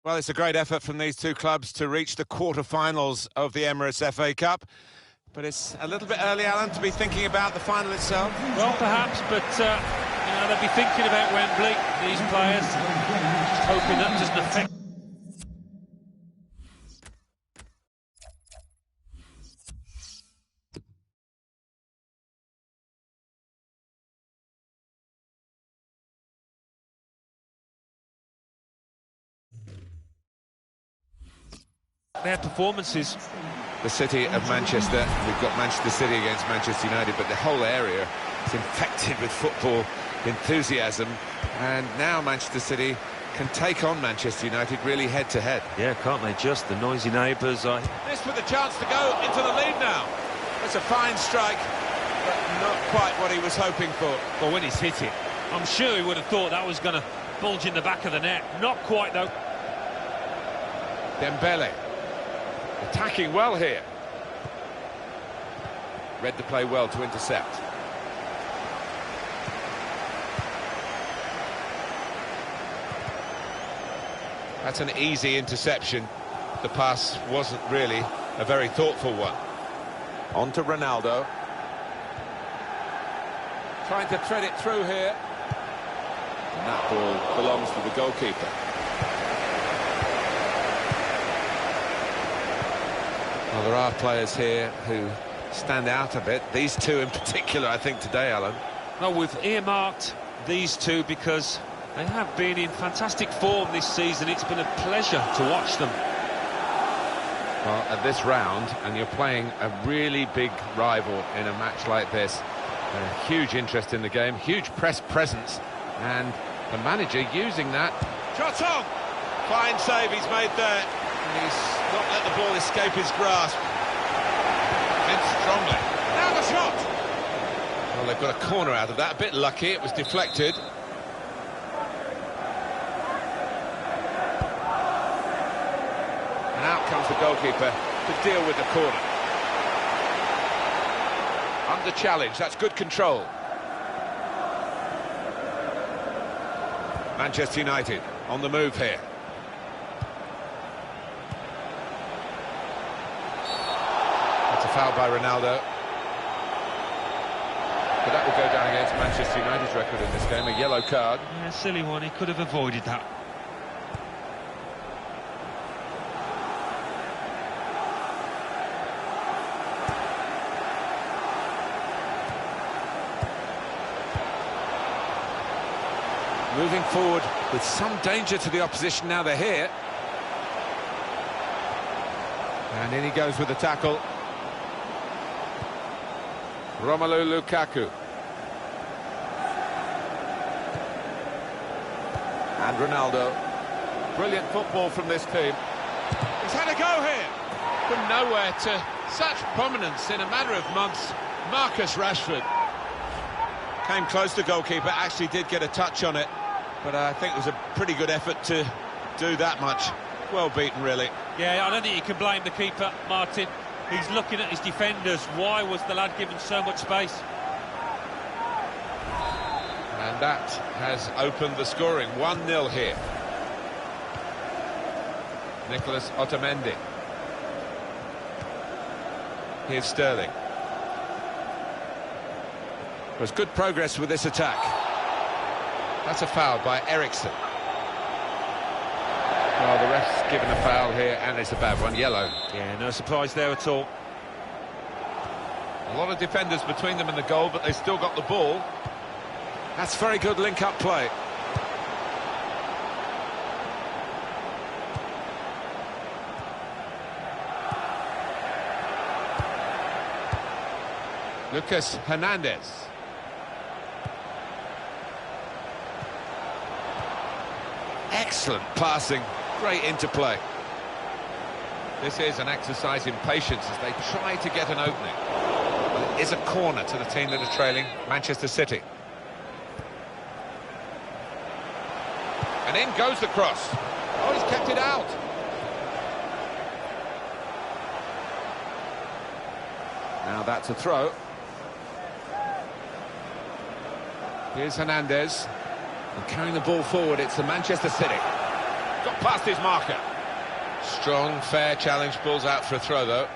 Well, it's a great effort from these two clubs to reach the quarter-finals of the Emirates FA Cup. But it's a little bit early, Alan, to be thinking about the final itself. Well, perhaps, but they'll be thinking about Wembley, these players, just hoping that doesn't affect. Their performances. The city of Manchester, we've got Manchester City against Manchester United, but the whole area is infected with football enthusiasm, and now Manchester City can take on Manchester United really head-to-head. Yeah, can't they just? The noisy neighbours. This with a chance to go into the lead now. It's a fine strike, but not quite what he was hoping for. Well, when he's hit it, I'm sure he would have thought that was going to bulge in the back of the net. Not quite, though. Dembele. Attacking well here. Read the play well to intercept. That's an easy interception. The pass wasn't really a very thoughtful one. On to Ronaldo. Trying to thread it through here. And that ball belongs to the goalkeeper. Well, there are players here who stand out a bit. These two in particular, I think, today, Alan. Well, we've earmarked these two because they have been in fantastic form this season. It's been a pleasure to watch them. Well, at this round, and you're playing a really big rival in a match like this, huge interest in the game, huge press presence, and the manager using that. Shot on! Fine save he's made there. And he's not let the ball escape his grasp. In strongly. Now the shot! Well, they've got a corner out of that. A bit lucky, it was deflected. And out comes the goalkeeper to deal with the corner. Under challenge, that's good control. Manchester United on the move here. Foul by Ronaldo. But that will go down against Manchester United's record in this game, a yellow card. Yeah, silly one, he could have avoided that. Moving forward with some danger to the opposition now they're here. And in he goes with the tackle. Romelu Lukaku. And Ronaldo. Brilliant football from this team. He's had a go here. From nowhere to such prominence in a matter of months. Marcus Rashford. Came close to goalkeeper, actually did get a touch on it. But I think it was a pretty good effort to do that much. Well beaten, really. Yeah, I don't think you can blame the keeper, Martin. He's looking at his defenders. Why was the lad given so much space? And that has opened the scoring. 1-0 here. Nicholas Otamendi. Here's Sterling. There's good progress with this attack. That's a foul by Eriksson. Well, the ref's given a foul here, and it's a bad one, yellow. Yeah, no surprise there at all. A lot of defenders between them and the goal, but they've still got the ball. That's very good link-up play. Lucas Hernandez. Excellent passing. Great interplay. This is an exercise in patience as they try to get an opening. But it is a corner to the team that are trailing, Manchester City. And in goes the cross. Oh, he's kept it out. Now that's a throw. Here's Hernandez. And carrying the ball forward, it's the Manchester City. got past his marker. Strong, fair challenge, balls out for a throw, though.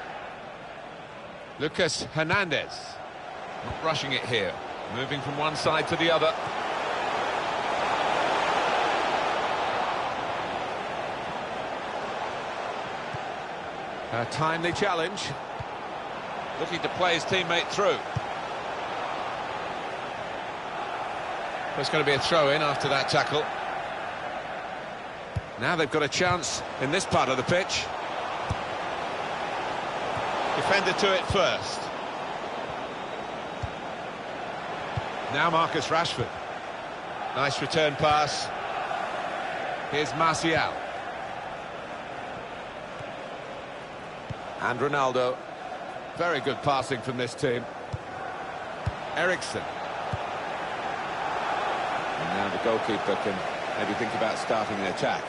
Lucas Hernandez. Not rushing it here. Moving from one side to the other. A timely challenge. Looking to play his teammate through. There's going to be a throw-in after that tackle. Now they've got a chance in this part of the pitch. Defender to it first. Now Marcus Rashford. Nice return pass. Here's Martial. And Ronaldo. Very good passing from this team. Eriksen. And now the goalkeeper can maybe think about starting the attack.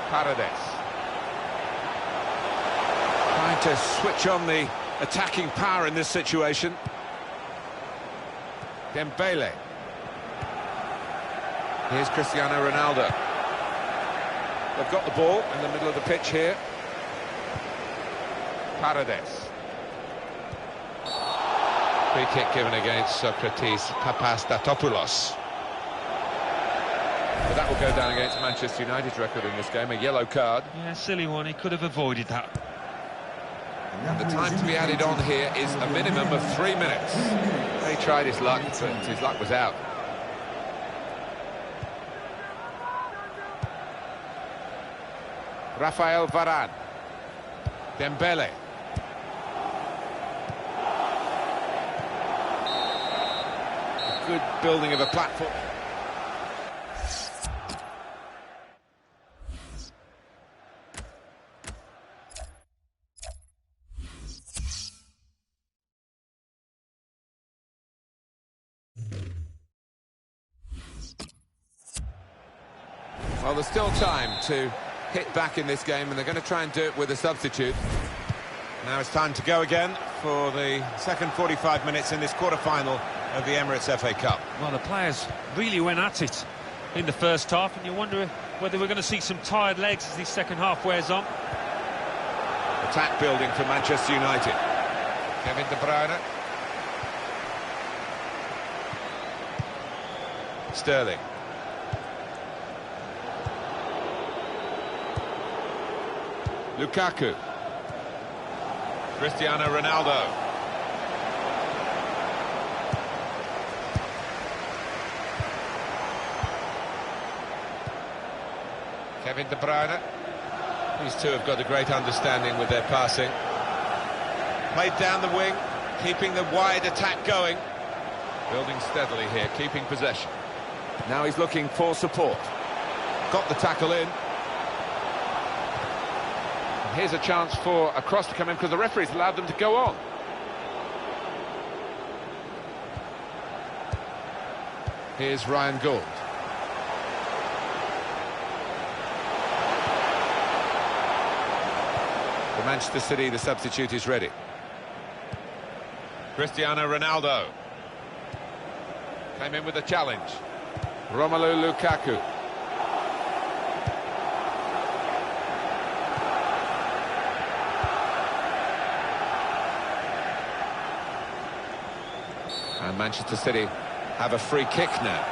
Paredes. Trying to switch on the attacking power in this situation. Dembele. Here's Cristiano Ronaldo. They've got the ball in the middle of the pitch here. Paredes. Free kick given against Socrates Papastatopoulos. But that will go down against Manchester United's record in this game, a yellow card. Yeah, silly one, he could have avoided that. And the time to be added on here is a minimum of 3 minutes. He tried his luck, but his luck was out. Rafael Varane. Dembele. A good building of a platform. Well, there's still time to hit back in this game, and they're going to try and do it with a substitute. Now it's time to go again for the second 45 minutes in this quarter-final of the Emirates FA Cup. Well, the players really went at it in the first half, and you wonder whether we're going to see some tired legs as the second half wears on. Attack building for Manchester United. Kevin De Bruyne. Sterling. Lukaku. Cristiano Ronaldo. Kevin De Bruyne. These two have got a great understanding with their passing. Played down the wing, keeping the wide attack going. Building steadily here, keeping possession. Now he's looking for support. Got the tackle in. Here's a chance for a cross to come in because the referee's allowed them to go on. Here's Ryan Gould. For Manchester City, the substitute is ready. Cristiano Ronaldo. Came in with a challenge. Romelu Lukaku. And Manchester City have a free kick now.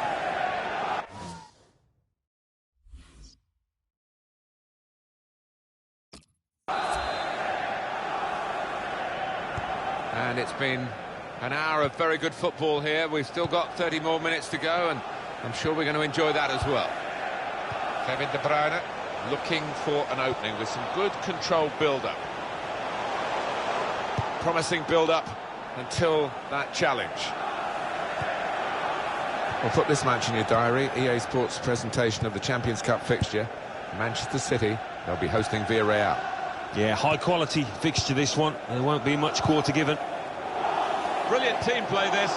And it's been an hour of very good football here. We've still got 30 more minutes to go, and I'm sure we're going to enjoy that as well. Kevin De Bruyne looking for an opening with some good controlled build-up. Promising build-up until that challenge. Well, put this match in your diary. EA Sports presentation of the Champions Cup fixture. Manchester City, they'll be hosting Villarreal. Yeah, high-quality fixture this one. There won't be much quarter given. Brilliant team play this,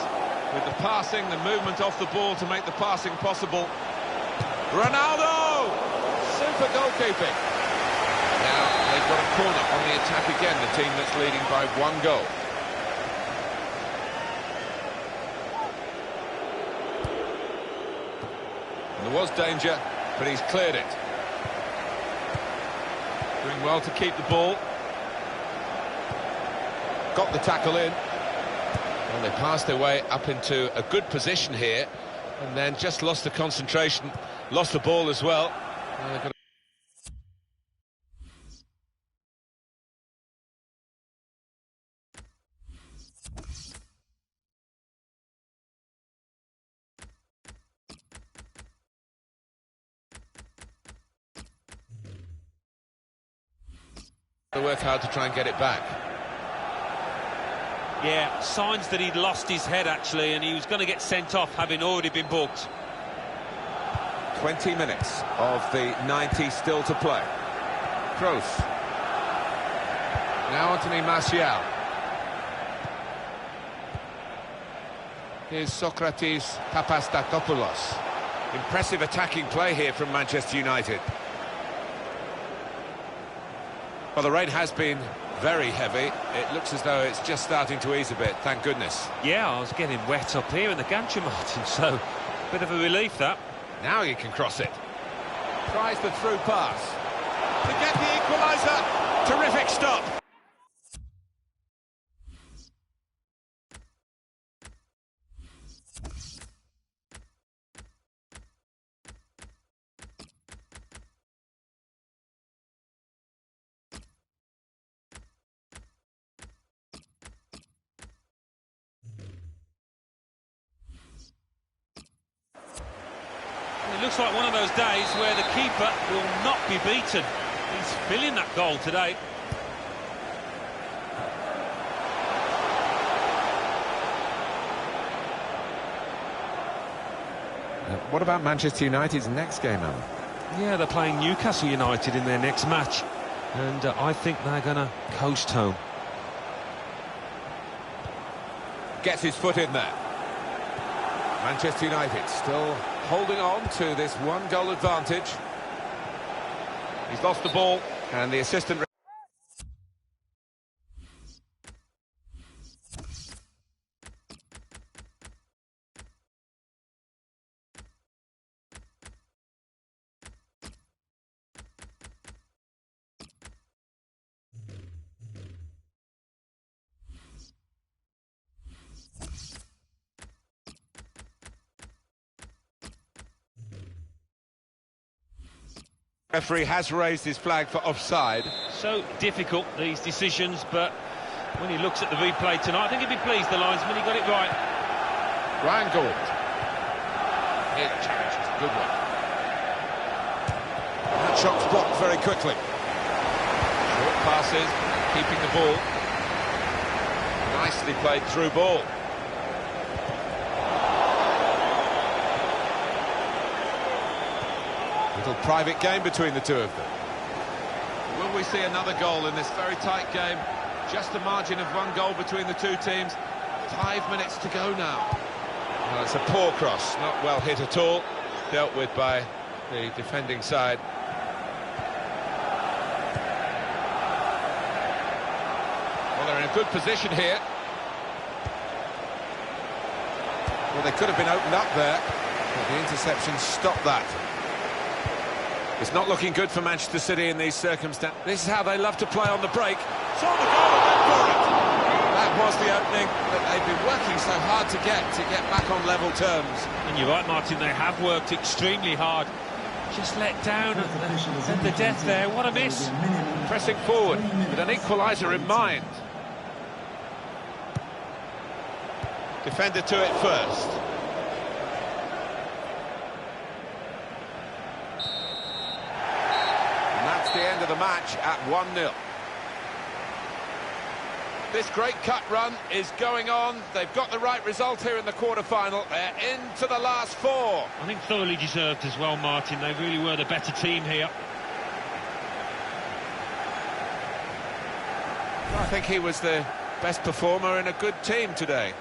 with the passing, the movement off the ball to make the passing possible. Ronaldo! Super goalkeeping. Now they've got a corner on the attack again, the team that's leading by 1 goal. There was danger, but he's cleared it. Doing well to keep the ball. Got the tackle in. Well, they passed their way up into a good position here, and then just lost the concentration, lost the ball as well. They've got to work hard to try and get it back. Yeah, signs that he'd lost his head, actually, and he was going to get sent off, having already been booked. 20 minutes of the 90 still to play. Kroos. Now Anthony Martial. Here's Socrates Papastatopoulos. Impressive attacking play here from Manchester United. Well, the rain has been very heavy. It looks as though it's just starting to ease a bit, thank goodness. Yeah, I was getting wet up here in the gantry, Martin, so bit of a relief, that. Now you can cross it. Tries the through pass. To get the equaliser. Terrific stop. It looks like one of those days where the keeper will not be beaten. He's filling that goal today. What about Manchester United's next game, Alan? Yeah, they're playing Newcastle United in their next match, and I think they're going to coast home. Gets his foot in there. Manchester United still holding on to this one-goal advantage. He's lost the ball, and the assistant... Referee has raised his flag for offside. So difficult, these decisions, but when he looks at the replay tonight, I think he'd be pleased, the linesman, he got it right. Ryan Gould. Here, challenge is a good one. That shot's blocked very quickly. Short passes, keeping the ball. Nicely played through ball. Little private game between the two of them. Will we see another goal in this very tight game? Just a margin of one goal between the two teams. 5 minutes to go now. Well, it's a poor cross, not well hit at all. Dealt with by the defending side. Well, they're in a good position here. Well, they could have been opened up there, but the interception stopped that. It's not looking good for Manchester City in these circumstances. This is how they love to play on the break. Saw the goal and went for it. That was the opening that they've been working so hard to get back on level terms. And you're right, Martin, they have worked extremely hard. Just let down at the death there. What a miss. Pressing forward with an equaliser in mind. Defender to it first. The end of the match at 1-0. This great cut run is going on. They've got the right result here in the quarter-final. They're into the last four. I think thoroughly deserved as well, Martin. They really were the better team here. I think he was the best performer in a good team today.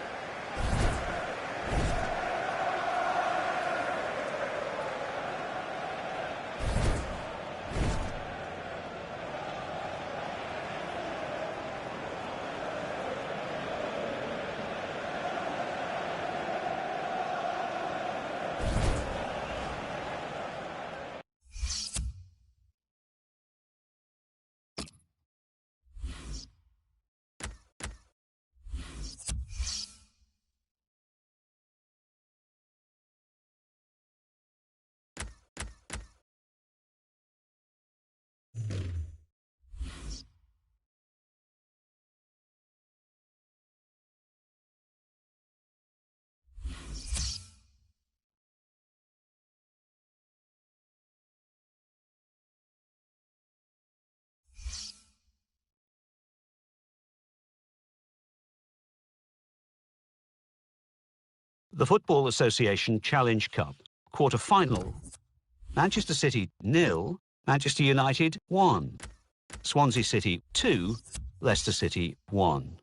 The Football Association Challenge Cup, quarter-final. Manchester City 0, Manchester United 1. Swansea City 2, Leicester City 1.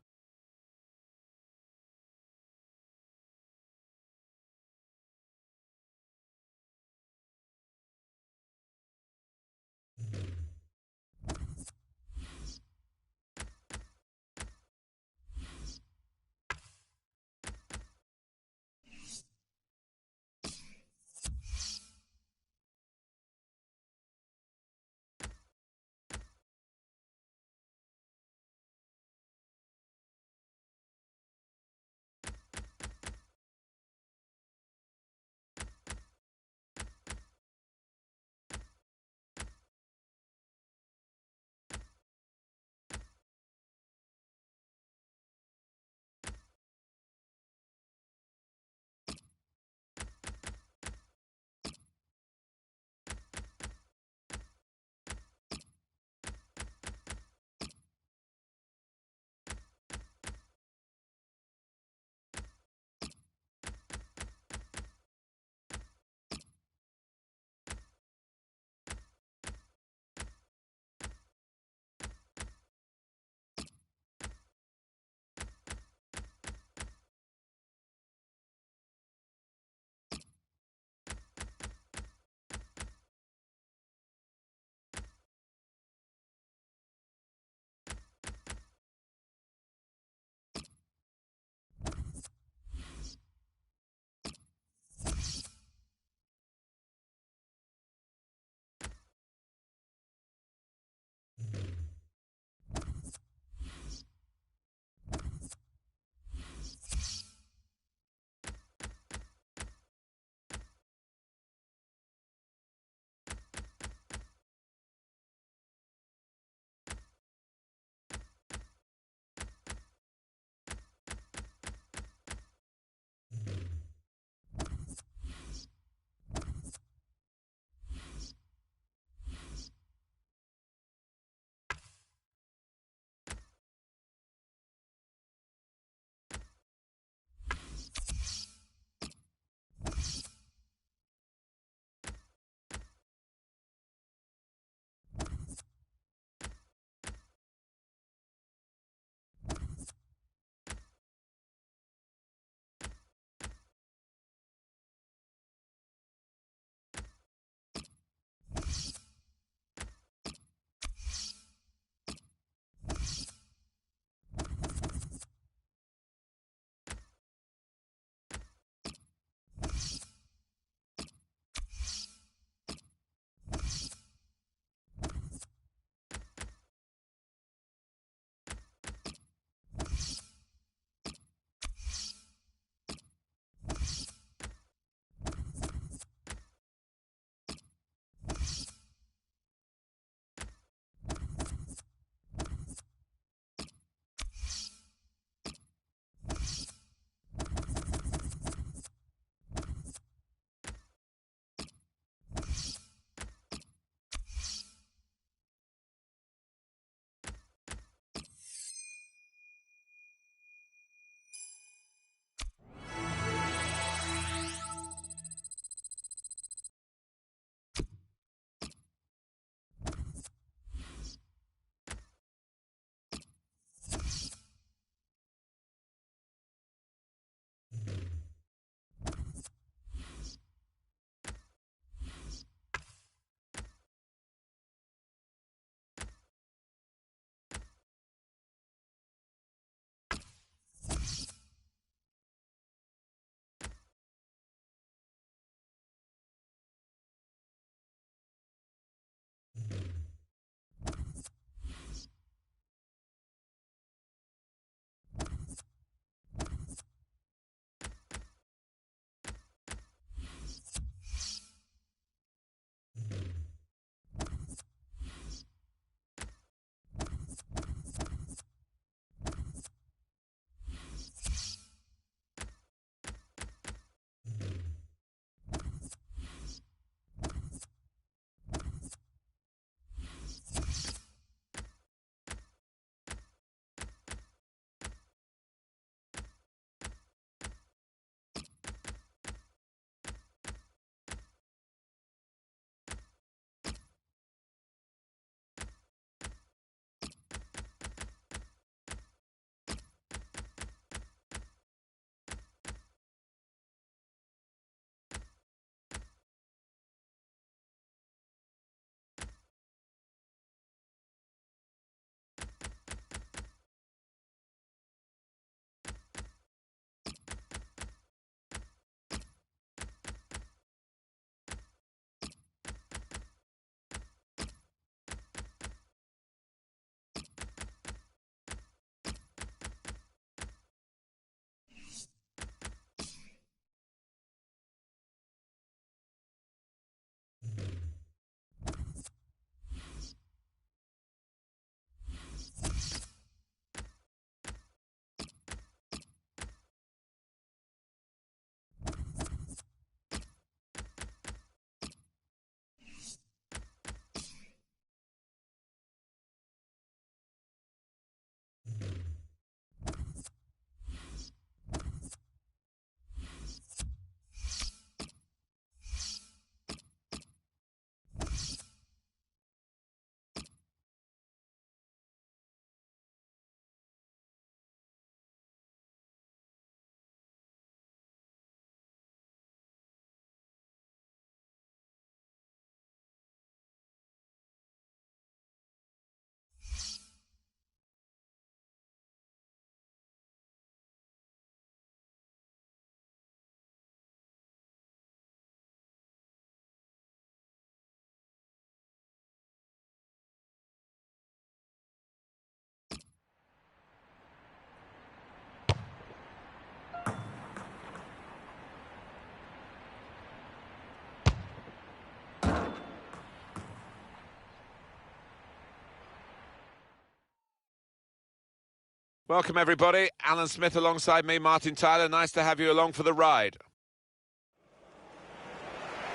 Welcome, everybody. Alan Smith alongside me, Martin Tyler. Nice to have you along for the ride.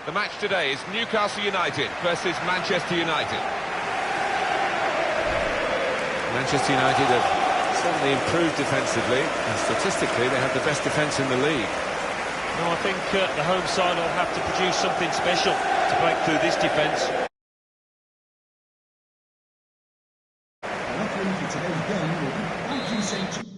The match today is Newcastle United versus Manchester United. Manchester United have certainly improved defensively, and statistically they have the best defence in the league. No, I think the home side will have to produce something special to break through this defence. Referee for today's game will be Mikey St.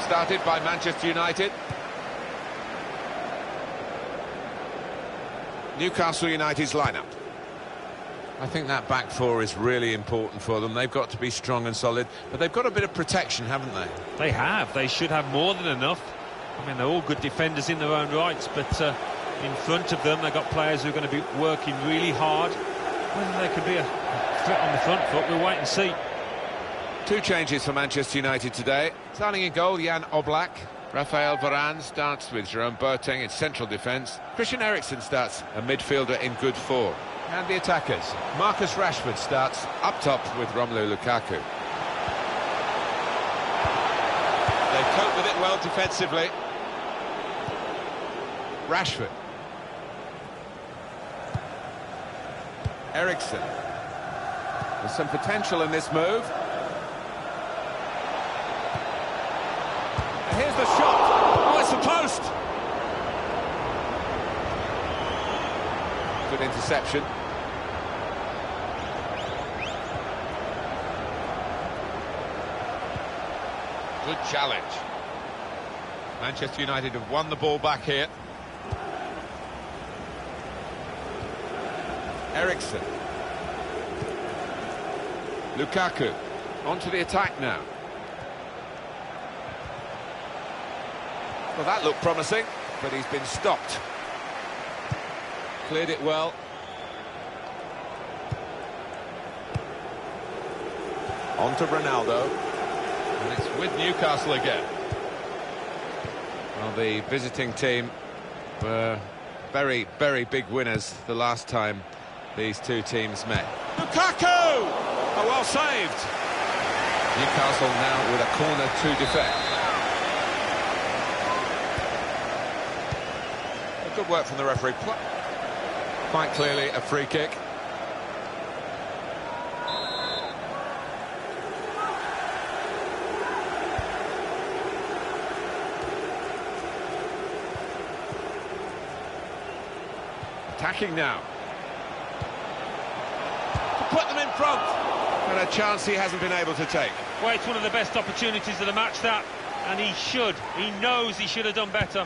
started by Manchester United. Newcastle United's lineup. I think that back four is really important for them. They've got to be strong and solid, but they've got a bit of protection, haven't they? They have. They should have more than enough. I mean, they're all good defenders in their own rights, but in front of them, they've got players who are going to be working really hard. Whether they could be a threat on the front foot, we'll wait and see. Two changes for Manchester United today. Starting in goal, Jan Oblak. Raphael Varane starts with Jerome Boateng in central defence. Christian Eriksen starts, a midfielder in good form. And the attackers. Marcus Rashford starts up top with Romelu Lukaku. They cope with it well defensively. Rashford. Eriksen. There's some potential in this move. And here's the shot. Oh, it's the post. Good interception. Good challenge. Manchester United have won the ball back here. Eriksen. Lukaku. Onto the attack now. Well, that looked promising, but he's been stopped. Cleared it well. On to Ronaldo. And it's with Newcastle again. Well, the visiting team were very, very big winners the last time these two teams met. Lukaku! Oh, well saved. Newcastle now with a corner to defend. Good work from the referee. Quite clearly a free kick. Attacking now. To put them in front. And a chance he hasn't been able to take. Well, it's one of the best opportunities of the match, that. And he knows he should have done better.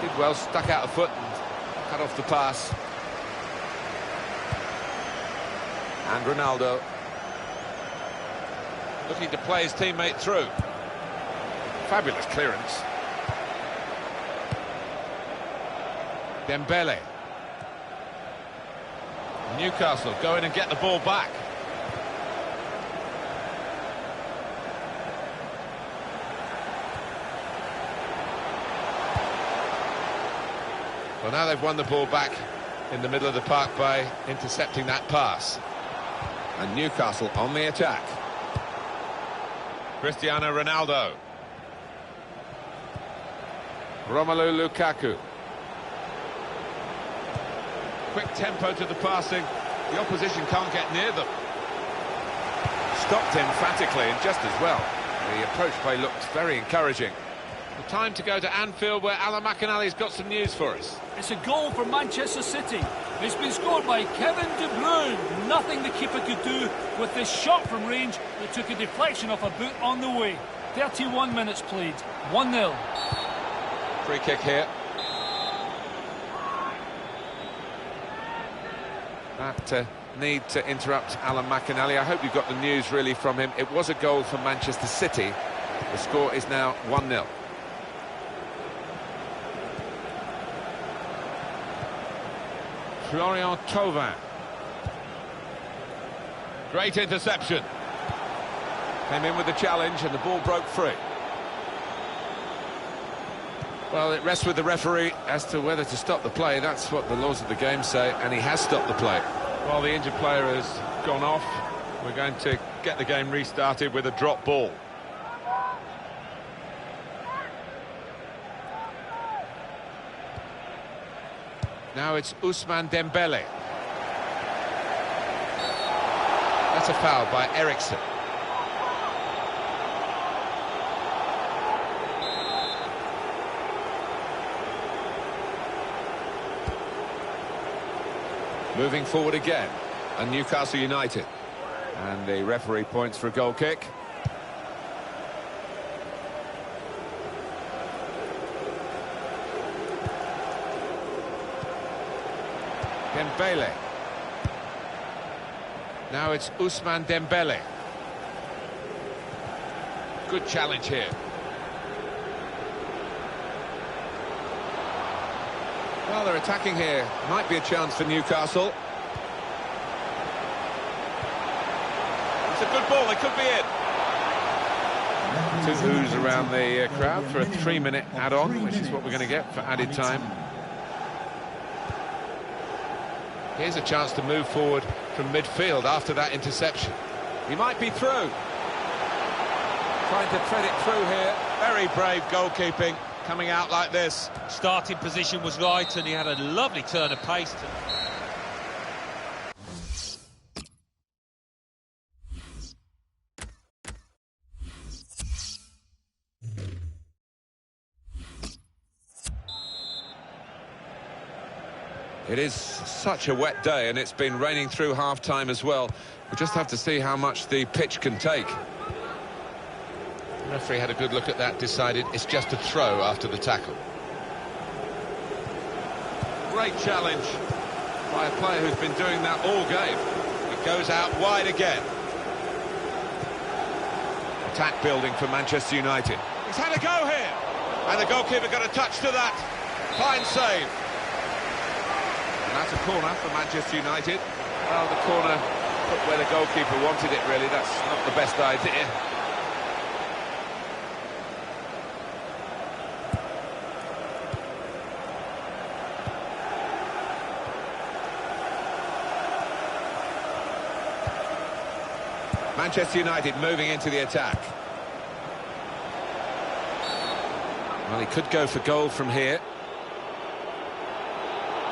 Did well, stuck out a foot and cut off the pass. And Ronaldo looking to play his teammate through. Fabulous clearance. Dembele. Newcastle go in and get the ball back. Well, now they've won the ball back in the middle of the park by intercepting that pass. And Newcastle on the attack. Cristiano Ronaldo. Romelu Lukaku. Quick tempo to the passing. The opposition can't get near them. Stopped emphatically and just as well. The approach play looked very encouraging. The time to go to Anfield, where Alan McInally's got some news for us. It's a goal for Manchester City. It's been scored by Kevin De Bruyne. Nothing the keeper could do with this shot from range that took a deflection off a boot on the way. 31 minutes played. 1-0. Free kick here. That need to interrupt Alan McInally. I hope you got the news really from him. It was a goal for Manchester City. The score is now 1-0. Florian Thauvin. Great interception. Came in with the challenge and the ball broke free. Well, it rests with the referee as to whether to stop the play. That's what the laws of the game say, and he has stopped the play. Well, the injured player has gone off. We're going to get the game restarted with a drop ball. Now it's Ousmane Dembele. That's a foul by Eriksen. Moving forward again, and Newcastle United. And the referee points for a goal kick. Dembele. Now it's Ousmane Dembele. Good challenge here. Well, they're attacking here. Might be a chance for Newcastle. It's a good ball, they could be in. Two who's around the crowd for a 3-minute add-on, which is what we're going to get for added time. Here's a chance to move forward from midfield after that interception. He might be through. Trying to thread it through here. Very brave goalkeeping, coming out like this. Starting position was right, and he had a lovely turn of pace. It is such a wet day, and it's been raining through half-time as well. We'll just have to see how much the pitch can take. The referee had a good look at that, decided it's just a throw after the tackle. Great challenge by a player who's been doing that all game. It goes out wide again. Attack building for Manchester United. He's had a go here. And the goalkeeper got a touch to that. Fine save. And that's a corner for Manchester United. Well, the corner put where the goalkeeper wanted it, really. That's not the best idea. Manchester United moving into the attack. Well, he could go for goal from here.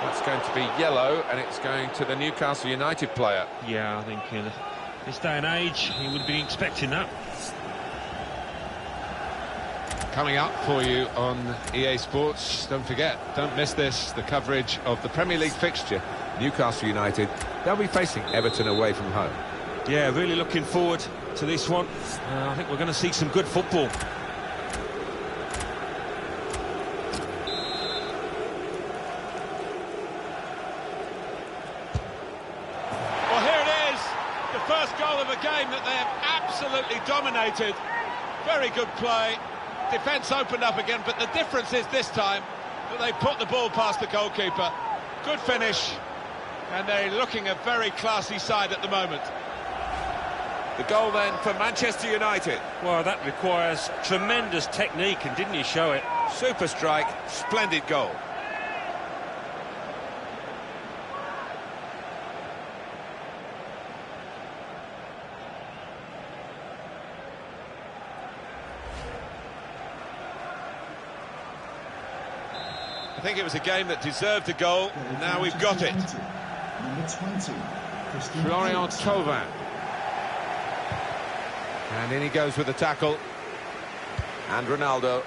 That's going to be yellow, and it's going to the Newcastle United player. Yeah, I think in this day and age, he would be expecting that. Coming up for you on EA Sports, don't forget, don't miss this, the coverage of the Premier League fixture. Newcastle United, they'll be facing Everton away from home. Yeah, really looking forward to this one. I think we're going to see some good football. Well, here it is, the first goal of a game that they have absolutely dominated. Very good play. Defence opened up again, but the difference is this time that they put the ball past the goalkeeper. Good finish, and they're looking a very classy side at the moment. The goal then for Manchester United. Well, that requires tremendous technique, and didn't he show it? Super strike, splendid goal. I think it was a game that deserved a goal, and now we've got it. Number 20, Florian Thauvin. And in he goes with the tackle. And Ronaldo.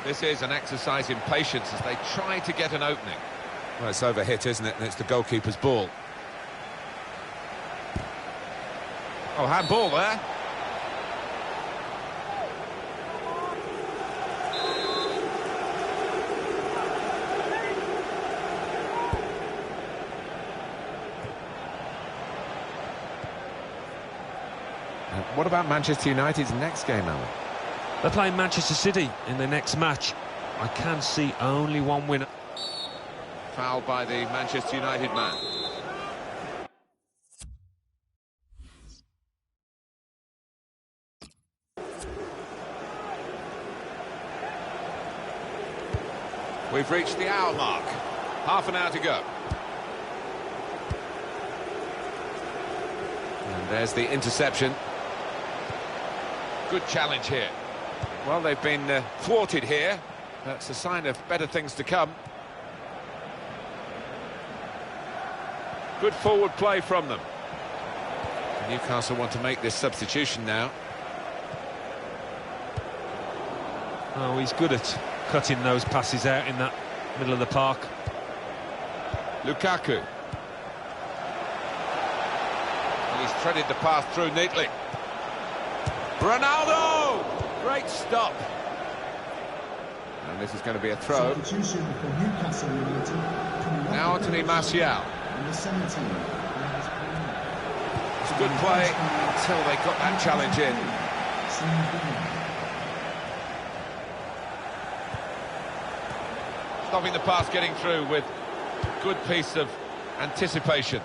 This is an exercise in patience as they try to get an opening. Well, it's overhit, isn't it? And it's the goalkeeper's ball. Oh, handball there. What about Manchester United's next game, Alan? They're playing Manchester City in their next match. I can see only one winner. Foul by the Manchester United man. We've reached the hour mark. Half an hour to go. And there's the interception. Good challenge here. Well, they've been thwarted here. That's a sign of better things to come. Good forward play from them. Newcastle want to make this substitution now. Oh, he's good at cutting those passes out in that middle of the park. Lukaku. He's threaded the pass through neatly. Ronaldo! Great stop. And this is going to be a throw. Substitution for Newcastle United. Now Anthony Martial. Number 17. It's a good play until they got that challenge in. Stopping the pass getting through with a good piece of anticipation.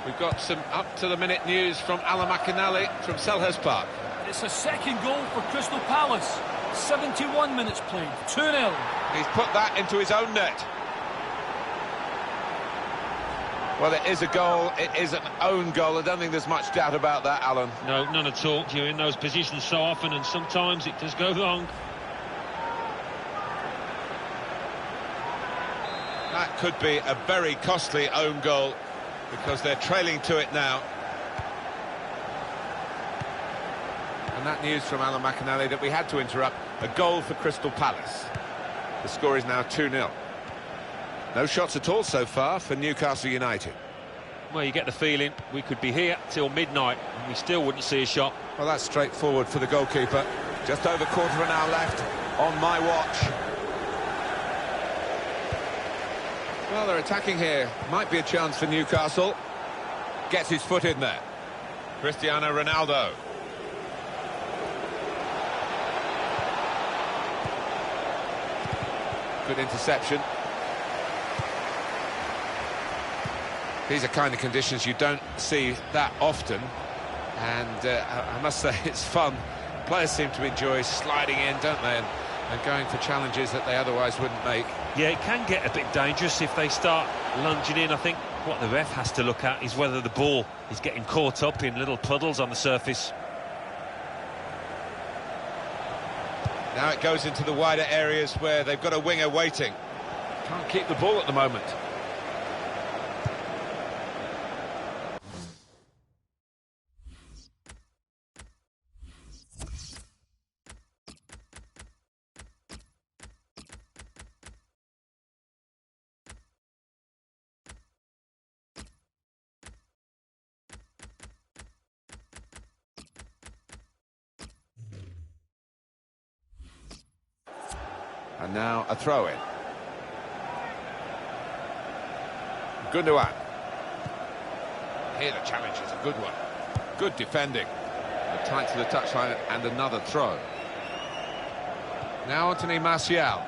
We've got some up-to-the-minute news from Alan McInally from Selhurst Park. It's a second goal for Crystal Palace. 71 minutes played, 2-0. He's put that into his own net. Well, it is a goal, it is an own goal. I don't think there's much doubt about that, Alan. No, none at all. You're in those positions so often, and sometimes it does go wrong. That could be a very costly own goal, because they're trailing to it now. And that news from Alan McInally that we had to interrupt. A goal for Crystal Palace. The score is now 2-0. No shots at all so far for Newcastle United. Well, you get the feeling we could be here till midnight and we still wouldn't see a shot. Well, that's straightforward for the goalkeeper. Just over quarter of an hour left on my watch. Well, they're attacking here. Might be a chance for Newcastle. Gets his foot in there. Cristiano Ronaldo. Good interception. These are kind of conditions you don't see that often. And I must say, it's fun. Players seem to enjoy sliding in, don't they? And going for challenges that they otherwise wouldn't make. Yeah, it can get a bit dangerous if they start lunging in. I think what the ref has to look at is whether the ball is getting caught up in little puddles on the surface. Now it goes into the wider areas where they've got a winger waiting. Can't keep the ball at the moment. And now a throw-in. Gundogan. Here the challenge is a good one. Good defending. Tight to the touchline and another throw. Now Anthony Martial.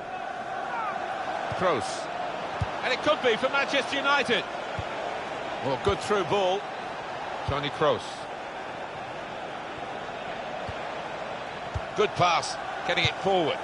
Kroos. And it could be for Manchester United. Well, good through ball. Toni Kroos. Good pass. Getting it forward.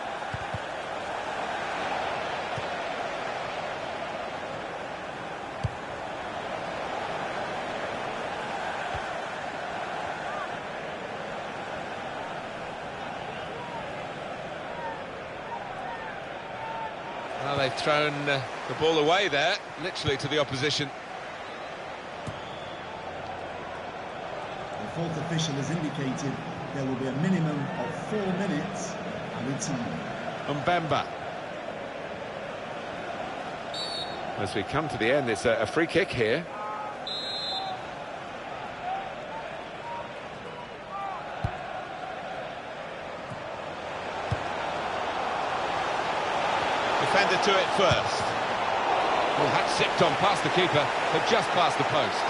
Well, they've thrown the ball away there, literally to the opposition. The fourth official has indicated there will be a minimum of 4 minutes added time. Mbemba. As we come to the end, it's a free kick here. Defender to it first. Well, that zipped on past the keeper, but just past the post.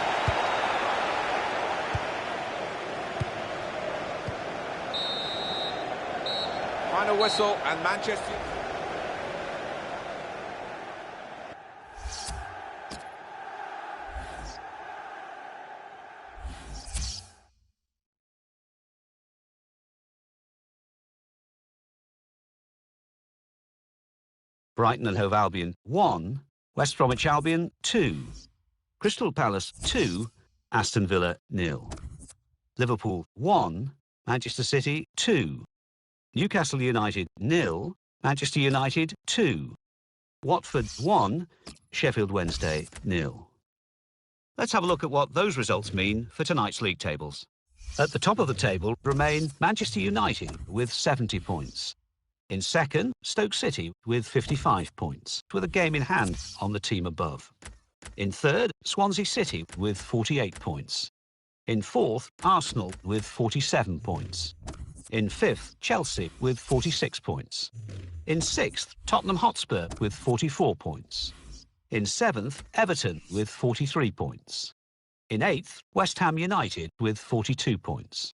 Final whistle, and Manchester... Brighton and Hove Albion 1, West Bromwich Albion 2, Crystal Palace 2, Aston Villa 0, Liverpool 1, Manchester City 2, Newcastle United 0, Manchester United 2, Watford 1, Sheffield Wednesday 0. Let's have a look at what those results mean for tonight's league tables. At the top of the table remain Manchester United with 70 points. In second, Stoke City with 55 points, with a game in hand on the team above. In third, Swansea City with 48 points. In fourth, Arsenal with 47 points. In fifth, Chelsea with 46 points. In sixth, Tottenham Hotspur with 44 points. In seventh, Everton with 43 points. In eighth, West Ham United with 42 points.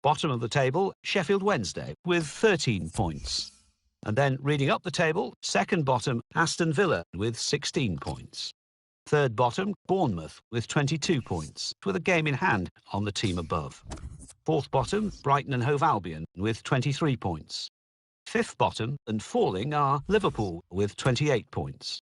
Bottom of the table, Sheffield Wednesday with 13 points. And then reading up the table, second bottom, Aston Villa with 16 points. Third bottom, Bournemouth with 22 points, with a game in hand on the team above. Fourth bottom, Brighton and Hove Albion with 23 points. Fifth bottom and falling are Liverpool with 28 points.